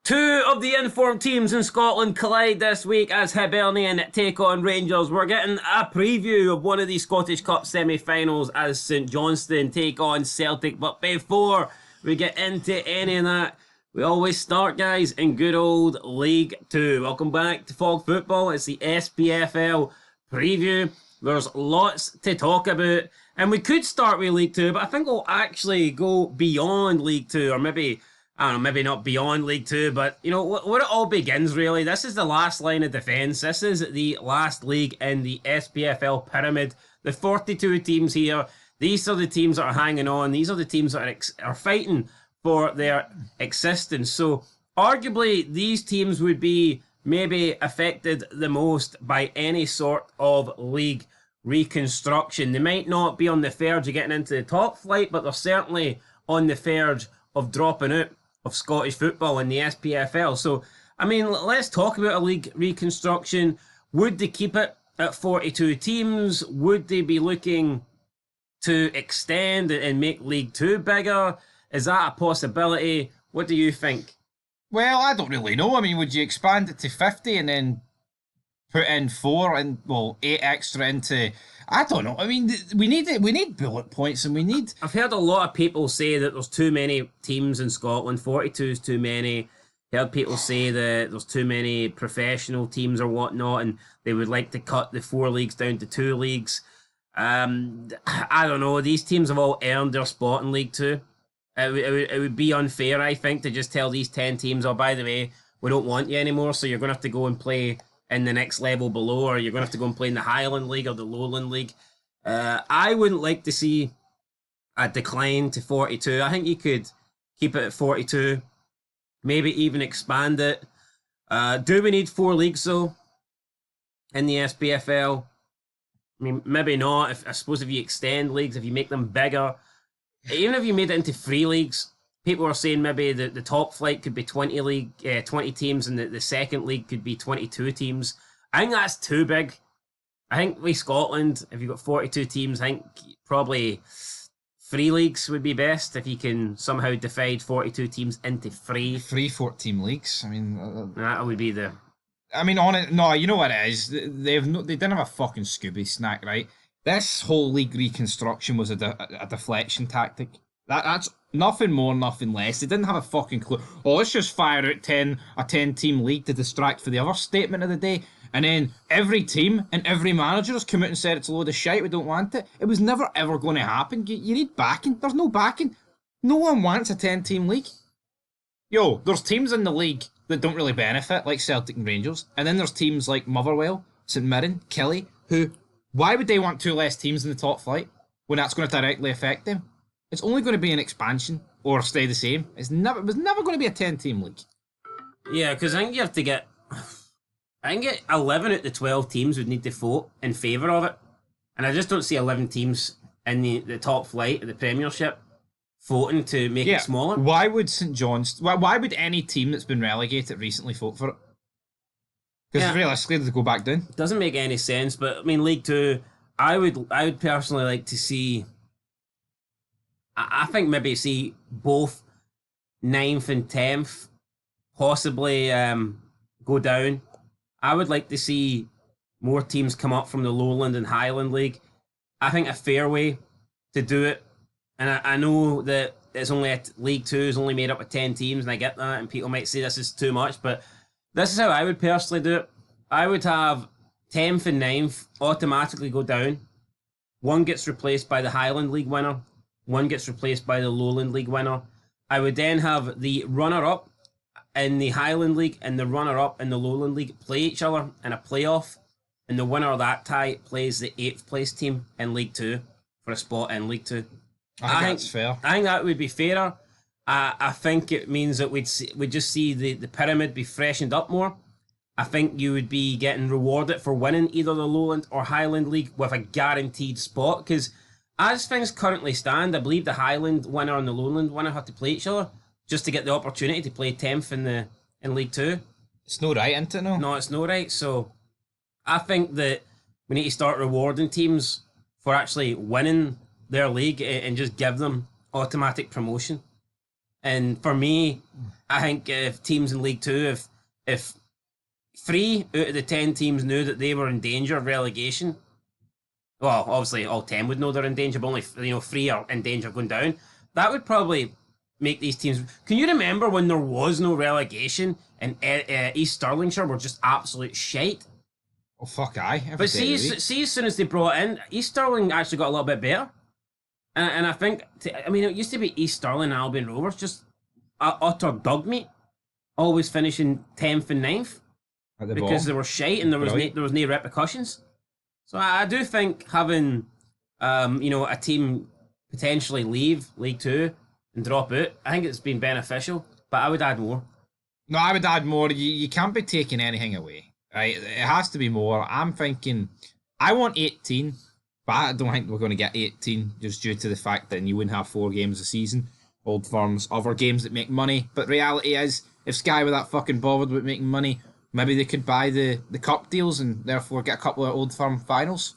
Two of the informed teams in Scotland collide this week as Hibernian take on Rangers. We're getting a preview of one of the Scottish Cup semi-finals as St Johnstone take on Celtic. But before we get into any of that, we always start, guys, in good old League Two. Welcome back to Fog Football. It's the Spfl preview. There's lots to talk about. And we could start with League Two, but I think we'll actually go beyond League Two, or maybe... I don't know, maybe not beyond League Two, but, you know, where it all begins, really. This is the last line of defence. This is the last league in the SPFL pyramid. The 42 teams here, these are the teams that are hanging on. These are the teams that are fighting for their existence. So, arguably, these teams would be maybe affected the most by any sort of league reconstruction. They might not be on the verge of getting into the top flight, but they're certainly on the verge of dropping out of Scottish football in the SPFL. So, I mean, let's talk about a league reconstruction. Would they keep it at 42 teams? Would they be looking to extend and make League Two bigger? Is that a possibility? What do you think? Well, I don't really know. I mean, would you expand it to 50 and then put in 8 extra into... I don't know. I mean, we need bullet points, and we need... I've heard a lot of people say that there's too many teams in Scotland. 42 is too many. Heard people say that there's too many professional teams or whatnot, and they would like to cut the 4 leagues down to 2 leagues. I don't know. These teams have all earned their spot in League Two. It would be unfair, I think, to just tell these 10 teams, oh, by the way, we don't want you anymore, so you're going to have to go and play in the next level below, or you're going to have to go and play in the Highland League or the Lowland League. I wouldn't like to see a decline to 42. I think you could keep it at 42, maybe even expand it. Do we need 4 leagues, though, in the SPFL? I mean, maybe not. I suppose if you extend leagues, if you make them bigger, even if you made it into 3 leagues, people are saying maybe the top flight could be 20 teams, and the second league could be 22 teams. I think that's too big. I think with Scotland, if you've got 42 teams, I think probably 3 leagues would be best if you can somehow divide 42 teams into 3. 3 14 leagues. I mean... that would be the... I mean, on it, no, you know what it is? They didn't have a fucking Scooby snack, right? This whole league reconstruction was a deflection tactic. That's nothing more, nothing less. They didn't have a fucking clue. Oh, let's just fire out a 10-team league to distract for the other statement of the day. And then every team and every manager has come out and said it's a load of shite, we don't want it. It was never ever going to happen. You need backing. There's no backing. No one wants a 10-team league. Yo, there's teams in the league that don't really benefit, like Celtic and Rangers. And then there's teams like Motherwell, St Mirren, Killie, who... Why would they want 2 less teams in the top flight when that's going to directly affect them? It's only going to be an expansion or stay the same. It was never going to be a 10-team league. Yeah, because I think you have to get... I think 11 out of the 12 teams would need to vote in favour of it. And I just don't see 11 teams in the top flight of the Premiership voting to make it smaller. Why would St John's... Why would any team that's been relegated recently vote for it? Because realistically, they go back down. It doesn't make any sense, but I mean, League Two, I would personally like to see... I think maybe see both 9th and 10th possibly go down. I would like to see more teams come up from the Lowland and Highland League. I think a fair way to do it, and I know that it's only League Two is only made up of 10 teams, and I get that, and people might say this is too much, but this is how I would personally do it. I would have 10th and 9th automatically go down. One gets replaced by the Highland League winner. One gets replaced by the Lowland League winner. I would then have the runner-up in the Highland League and the runner-up in the Lowland League play each other in a playoff, and the winner of that tie plays the 8th place team in League Two for a spot in League Two. I think that's fair. I think that would be fairer. I think it means that we'd just see the pyramid be freshened up more. I think you would be getting rewarded for winning either the Lowland or Highland League with a guaranteed spot, because as things currently stand, I believe the Highland winner and the Lowland winner have to play each other just to get the opportunity to play 10th in League Two. It's no right, isn't it? No, it's no right. So I think that we need to start rewarding teams for actually winning their league and just give them automatic promotion. And for me, I think if teams in League Two, if 3 out of the 10 teams knew that they were in danger of relegation, well, obviously all 10 would know they're in danger, but only 3 are in danger of going down. That would probably make these teams. Can you remember when there was no relegation and East Stirlingshire were just absolute shite? Oh fuck, aye. But see, as soon as they brought in East Stirling, actually got a little bit better, and I think it used to be East Stirling and Albion Rovers just utter dog meat, always finishing 10th and 9th because they were shite and there was no repercussions. So I do think having a team potentially leave League Two and drop out, I think it's been beneficial. But I would add more. No, I would add more. You can't be taking anything away. Right, it has to be more. I'm thinking, I want 18, but I don't think we're going to get 18 just due to the fact that you wouldn't have 4 games a season. Old Firms, other games that make money. But reality is, if Sky were that fucking bothered with making money, maybe they could buy the cup deals and therefore get a couple of Old Firm finals.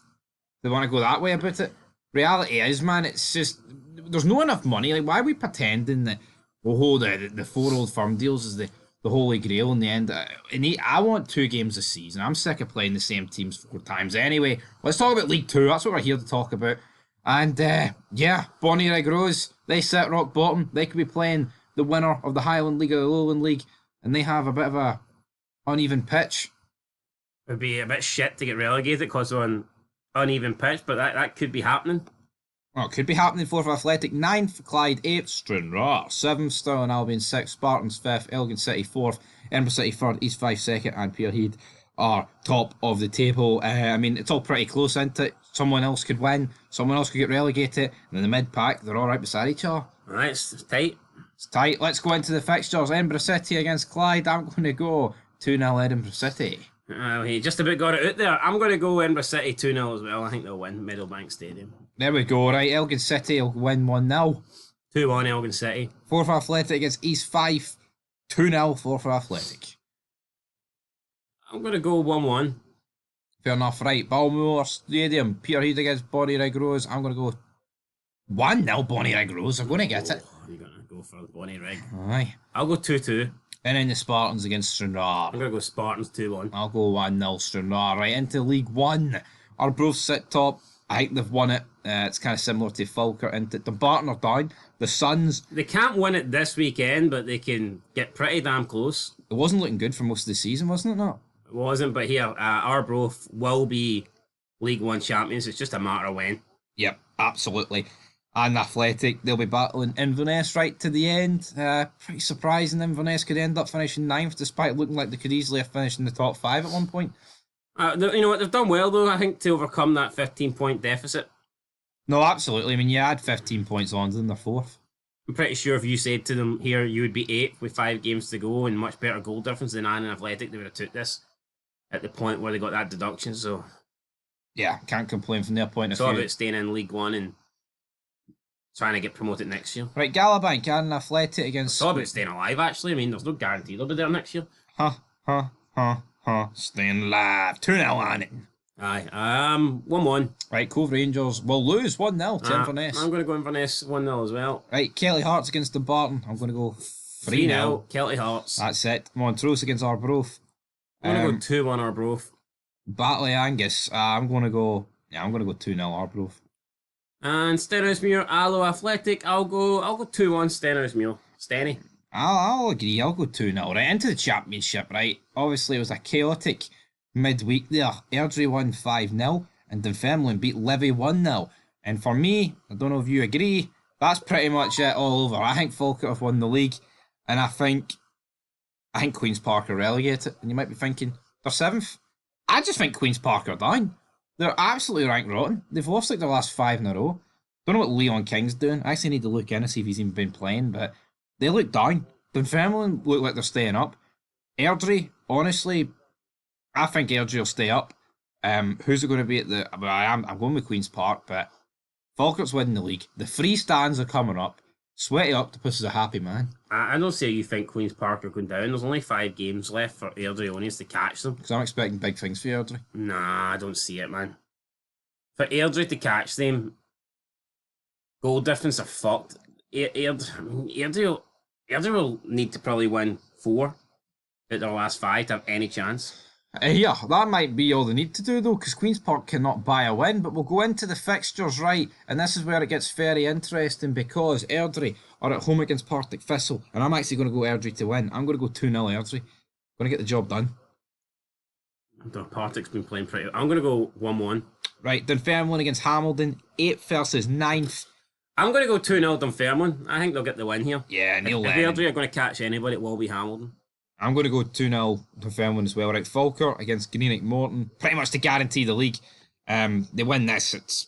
They want to go that way about it. Reality is, man, it's just, there's no enough money. Like, why are we pretending that, the 4 Old Firm deals is the holy grail in the end? I want 2 games a season. I'm sick of playing the same teams 4 times anyway. Let's talk about League 2. That's what we're here to talk about. And Bonnyrigg Rose, they sit rock bottom. They could be playing the winner of the Highland League or the Lowland League, and they have a bit of a uneven pitch. It'd be a bit shit to get relegated because of an uneven pitch, but that could be happening. Well, it could be happening. 4th for Athletic, 9th Clyde, 8th Stranraer, 7th Stirling Albion, 6th Spartans, 5th Elgin City, 4th Edinburgh City, 3rd East 5 2nd, and Peterhead are top of the table. It's all pretty close, isn't it? Someone else could win, someone else could get relegated, and in the mid-pack, they're all right beside each other. Alright, it's tight. It's tight. Let's go into the fixtures. Edinburgh City against Clyde. I'm going to go 2-0 Edinburgh City. He just about got it out there. I'm going to go Edinburgh City 2-0 as well. I think they'll win Meadowbank Stadium. There we go, right. Elgin City will win 1-0. 2-1 Elgin City. 4th for Athletic against East 5. 2-0 4th for Athletic. I'm going to go 1-1. Fair enough, right. Balmoor Stadium. Peterhead against Bonnyrigg Rose. I'm going to go 1-0 Bonnyrigg Rose. I'm going to get it. You're going to go for Bonnyrigg. Aye. I'll go 2-2. And then the Spartans against Stranraer. I'm going to go Spartans 2-1. I'll go 1-0 Stranraer. Right, into League 1. Arbroath sit top. I think they've won it. It's kind of similar to Falkirk. And Dumbarton are down. The Suns. They can't win it this weekend, but they can get pretty damn close. It wasn't looking good for most of the season, wasn't it not? It wasn't, but here, Arbroath will be League 1 champions. It's just a matter of when. Yep, absolutely. And Athletic, they'll be battling Inverness right to the end. Pretty surprising Inverness could end up finishing 9th, despite looking like they could easily have finished in the top 5 at one point. You know what, they've done well, though, I think, to overcome that 15-point deficit. No, absolutely. I mean, you add 15 points on to them, they're 4th. I'm pretty sure if you said to them here, you would be 8th with 5 games to go and much better goal difference than Annan Athletic, they would have took this at the point where they got that deduction, so... Yeah, can't complain from their point of view. It's all about staying in League 1 and trying to get promoted next year. Right, Galabank and Athletic against... It's all about staying alive, actually. I mean, there's no guarantee they'll be there next year. Staying alive. 2-0 on it. Aye. 1-1. Right, Cove Rangers will lose 1-0 to Inverness. I'm going to go Inverness 1-0 as well. Right, Kelly Hearts against Dumbarton. I'm going to go 3-0. Kelty Hearts. That's it. Montrose against Arbroath. I'm going to go 2-1 Arbroath. Batley Angus. I'm going to go 2-0 Arbroath. And Stenhousemuir, Allo Athletic. I'll go 2-1 Stenhousemuir. Stenny. I'll agree. I'll go 2-0. Right, into the championship, right? Obviously, it was a chaotic midweek there. Airdrie won 5-0 and Dunfermline beat Livy 1-0. And for me, I don't know if you agree, that's pretty much it all over. I think Falkirk have won the league, and I think Queen's Park are relegated. And you might be thinking, they're 7th. I just think Queen's Park are down. They're absolutely ranked rotten. They've lost like their last 5 in a row. Don't know what Leon King's doing. I actually need to look in and see if he's even been playing, but they look down. Dunfermline look like they're staying up. Airdrie, honestly, I think Airdrie will stay up. Who's it going to be at the... Well, I'm going with Queen's Park, but Falkirk's winning the league. The free stands are coming up. Sweaty Octopus is a happy man. I don't say you think Queen's Park are going down. There's only 5 games left for Airdrie Onions to catch them. Because I'm expecting big things for Airdrie. Nah, I don't see it, man. For Airdrie to catch them, goal difference are fucked. Airdrie Airdrie will need to probably win 4 out of their last 5 to have any chance. Yeah, that might be all they need to do though, because Queen's Park cannot buy a win. But we'll go into the fixtures, right? And this is where it gets very interesting because Airdrie are at home against Partick Thistle, and I'm actually going to go Airdrie to win. I'm going to go 2-0 Airdrie. Going to get the job done. Partick's been playing pretty well. I'm going to go 1-1. Right, Dunfermline against Hamilton, 8th versus 9th. I'm going to go 2-0 Dunfermline. I think they'll get the win here. Yeah, Neil If Lennon. Airdrie are going to catch anybody, it will be Hamilton. I'm going to go 2-0 Dunfermline as well. Right, Falkirk against Greenock Morton, pretty much to guarantee the league. They win this, it's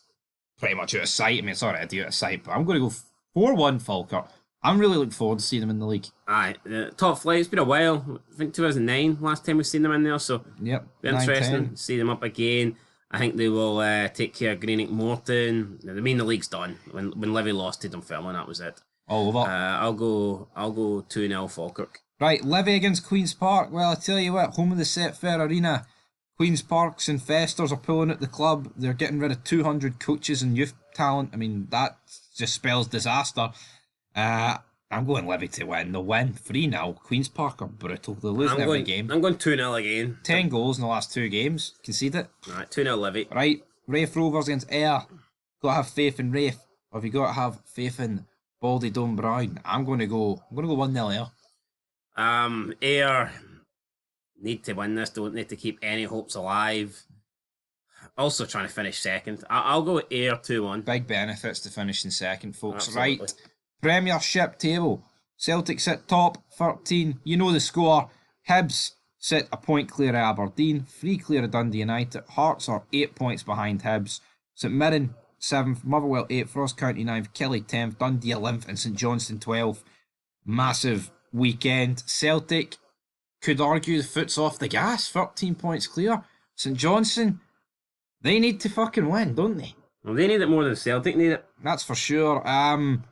pretty much out of sight. I mean, it's already out of sight, but I'm going to go 4-1 Falkirk. I'm really looking forward to seeing them in the league. Aye, top flight, it's been a while. I think 2009, last time we've seen them in there, so Yep, be interesting 9-10. to see them up again. I think they will take care of Greenock Morton. I mean, the league's done. When Livy lost to Dunfermline, that was it. All over. I'll go 2-0 Falkirk. Right, Livy against Queen's Park. Well, I tell you what, home of the Spfl Arena. Queen's Park's investors are pulling at the club. They're getting rid of 200 coaches and youth talent. I mean, that just spells disaster. I'm going Livy to win. They'll win 3-0. Queen's Park are brutal. They're losing every game. I'm going 2-0 again. 10 goals in the last 2 games. Concede it. Alright, 2-0 Livy. Right, Rafe Rovers against Ayr. Got to have faith in Rafe. Or have you got to have faith in Baldy Dome Brown? I'm going to go 1-0 Ayr. Ayr need to win this, don't need to keep any hopes alive. Also trying to finish second. I'll go with Ayr 2-1. Big benefits to finishing second, folks. Absolutely. Right, Premiership table. Celtic sit top, 13. You know the score. Hibs sit a point clear of Aberdeen, 3 clear of Dundee United. Hearts are 8 points behind Hibs. St Mirren 7th, Motherwell 8th, Ross County 9th, Kelly 10th, Dundee 11th, and St Johnstone 12th. Massive weekend. Celtic could argue the foot's off the gas, 13 points clear. St Johnstone, they need to fucking win, don't they? Well, they need it more than Celtic need it. That's for sure. Are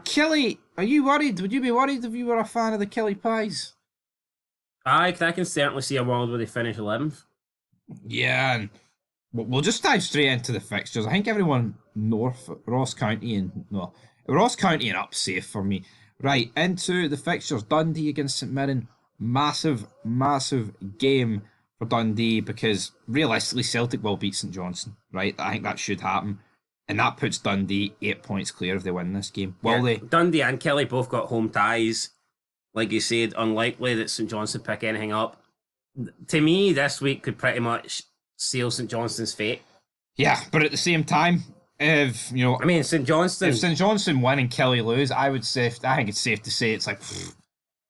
Kelly, are you worried? Would you be worried if you were a fan of the Kelly Pies? I can certainly see a world where they finish 11th. Yeah, and we'll just dive straight into the fixtures. I think everyone north, Ross County and up safe for me. Right, into the fixtures. Dundee against St Mirren. Massive game for Dundee because realistically Celtic will beat St Johnstone, right? I think that should happen. And that puts Dundee 8 points clear if they win this game. Will they? Dundee and Kelly both got home ties. Like you said, unlikely that St Johnstone pick anything up. To me, this week could pretty much seal St Johnstone's fate. Yeah, but at the same time, if St Johnstone. If St Johnstone win and Kelly lose, I think it's safe to say it's like,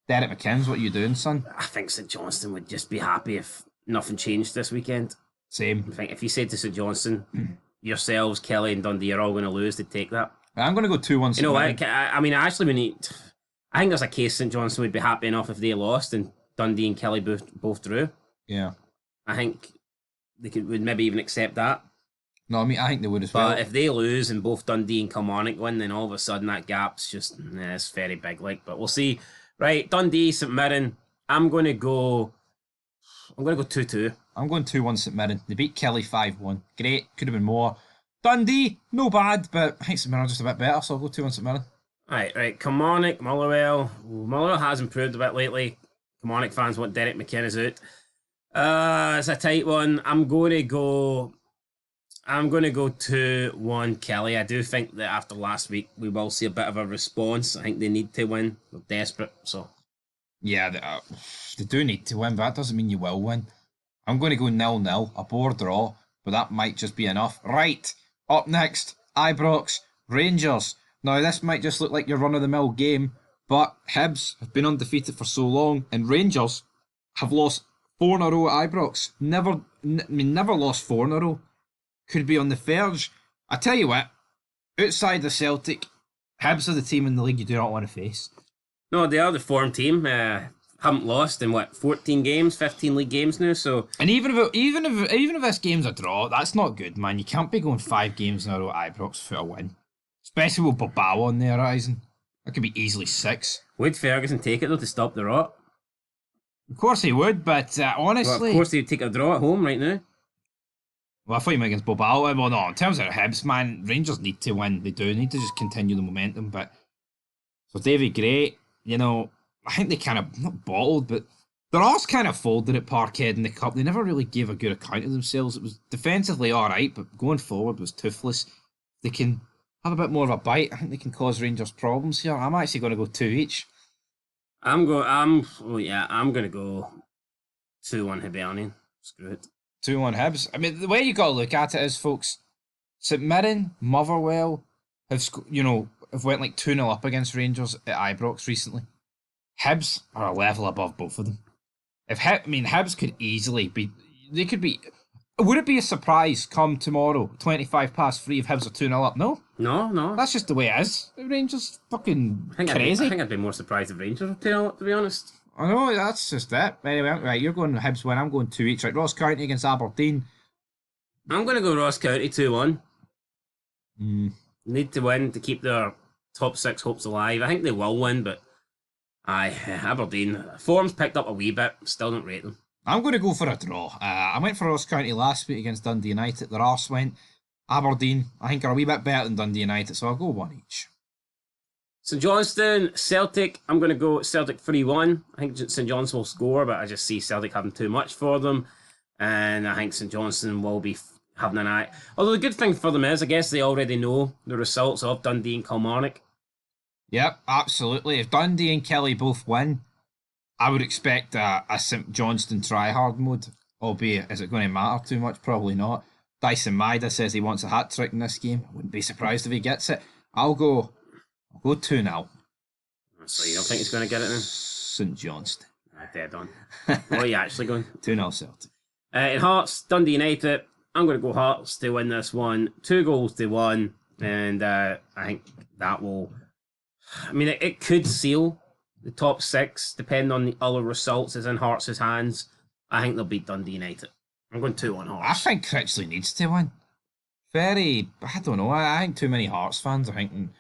Derek McKinn's, what are you doing, son? I think St Johnstone would just be happy if nothing changed this weekend. Same. I think if you said to St Johnstone, yourselves, Kelly and Dundee are all going to lose, they'd take that. I'm going to go 2-1. You know what? I think there's a case St Johnstone would be happy enough if they lost and Dundee and Kelly both drew. Yeah. I think they would maybe even accept that. No, I think they would as well. But if they lose and both Dundee and Kilmarnock win, then all of a sudden that gap's just it's very big. But we'll see. Right, Dundee, St Mirren. I'm going to go 2-2. I'm going 2-1 St Mirren. They beat Kelly 5-1. Great. Could have been more. Dundee, no bad, but I think St Mirren are just a bit better, so I'll go 2-1 St Mirren. Right. Kilmarnock, Motherwell. Motherwell has improved a bit lately. Kilmarnock fans want Derek McKenna's out. It's a tight one. I'm going to go 2-1 Kelly. I do think that after last week we will see a bit of a response. I think they need to win. They're desperate, so. Yeah, they do need to win, but that doesn't mean you will win. I'm going to go 0-0, a bore draw, but that might just be enough. Right, up next, Ibrox, Rangers. Now, this might just look like your run-of-the-mill game, but Hibs have been undefeated for so long, and Rangers have lost 4 in a row at Ibrox. Never lost 4 in a row. Could be on the verge. I tell you what, outside the Celtic, Hibs are the team in the league you do not want to face. No, they are the form team. Haven't lost in 14 games, 15 league games now. So, and even if this game's a draw, that's not good, man. You can't be going 5 games in a row at Ibrox for a win, especially with Bilbao on the horizon. That could be easily 6. Would Ferguson take it though to stop the rot? Of course he would, but honestly, well, of course he'd take a draw at home right now. Well, I thought you meant against Bilbao. Well, no, in terms of Hibs, man, Rangers need to win. They do need to just continue the momentum. But for Davy Gray, you know, I think they kind of, not bottled, but their arse kind of folded at Parkhead in the Cup. They never really gave a good account of themselves. It was defensively alright, but going forward was toothless. They can have a bit more of a bite. I think they can cause Rangers problems here. I'm actually going to go 2 each. I'm going to go 2-1 Hibernian. Screw it. 2-1 Hibs. I mean, the way you got to look at it is, folks, St Mirren, Motherwell have went like 2-0 up against Rangers at Ibrox recently. Hibs are a level above both of them. Hibs could easily be. They could be. Would it be a surprise come tomorrow, 3:25 if Hibs are 2-0 up? No. No. That's just the way it is. Rangers fucking crazy. I think I'd be more surprised if Rangers were 2-0 up, to be honest. I know, that's just it. Anyway, right, you're going Hibs win, I'm going 2 each. Right, Ross County against Aberdeen. I'm going to go Ross County 2-1. Need to win to keep their top 6 hopes alive. I think they will win, but Aberdeen. Form's picked up a wee bit. Still don't rate them. I'm going to go for a draw. I went for Ross County last week against Dundee United. Their arse went. Aberdeen, I think, are a wee bit better than Dundee United, so I'll go 1 each. St Johnstone, Celtic. I'm going to go Celtic 3-1. I think St Johnstone will score, but I just see Celtic having too much for them. And I think St Johnstone will be having an eye. Although the good thing for them is, I guess they already know the results of Dundee and Kilmarnock. Yep, absolutely. If Dundee and Kelly both win, I would expect a St Johnstone try-hard mode. Albeit, is it going to matter too much? Probably not. Dyson Maida says he wants a hat-trick in this game. I wouldn't be surprised if he gets it. I'll go 2-0. So you don't think he's going to get it then? St Johnstone. Dead on. What are you actually going? 2-0 Celtic. In Hearts, Dundee United. I'm going to go Hearts to win this one. 2-1. And I think that will... I mean, it could seal the top 6, depending on the other results. It's in Hearts' hands. I think they'll beat Dundee United. I'm going 2-1 Hearts. I think Critchley needs to win. I don't know. I think too many Hearts fans are thinking...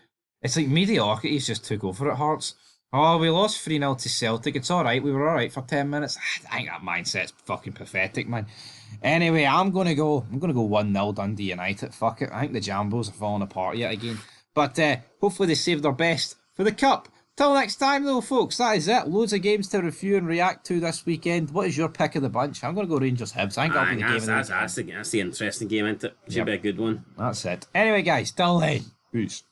It's like mediocrity is just too go for it, Hearts. Oh, we lost 3-0 to Celtic. It's alright. We were alright for 10 minutes. I think that mindset's fucking pathetic, man. Anyway, I'm gonna go 1-0 Dundee United. Fuck it. I think the Jambos are falling apart yet again. But hopefully they saved their best for the Cup. Till next time though, folks, that is it. Loads of games to review and react to this weekend. What is your pick of the bunch? I'm going to go Rangers Hibs. I think that'll be the game of the weekend. That's the interesting game, isn't it? Should be a good one. That's it. Anyway, guys, till then. Peace.